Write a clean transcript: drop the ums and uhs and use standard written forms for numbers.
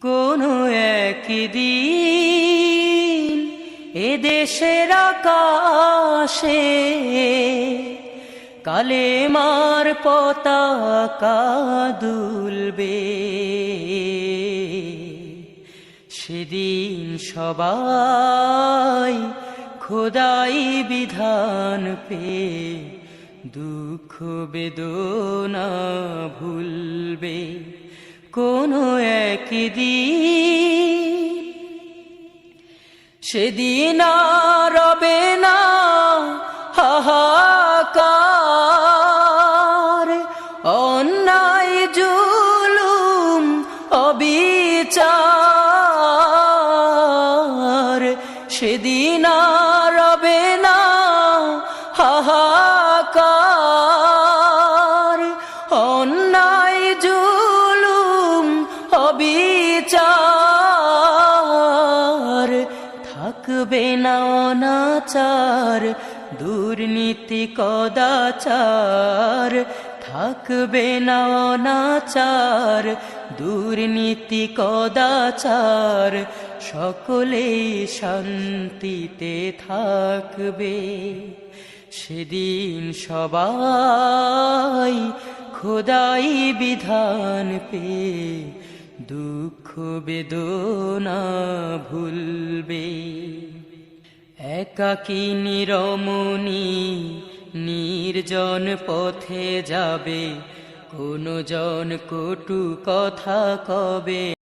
কোনো একদিন এ দেশের আকাশে কালেমার পতাকা দুলবে। সেদিন সবাই খোদাই বিধান পেয়ে দুঃখ বেদনা ভুলবে। কোনো একদিন সেদিন আর রবে না হাহাকার, অন্যায় জুলুম অবিচার। সেদিন আর রবে না হাহাকার, অন্যায় জুলুম অবিচার। থাকবে না অনাচার, দুর্নীতি কদাচার। থাকবে না অনাচার, দুর্নীতি কদাচার। সকলেই শান্তিতে থাকবে। সেদিন সবাই খোদাই বিধান পেয়ে দুঃখ বেদনা ভুলবে। একাকিনী রমণী নির্জন পথে যাবে, কোনো জন কটু কথা কবে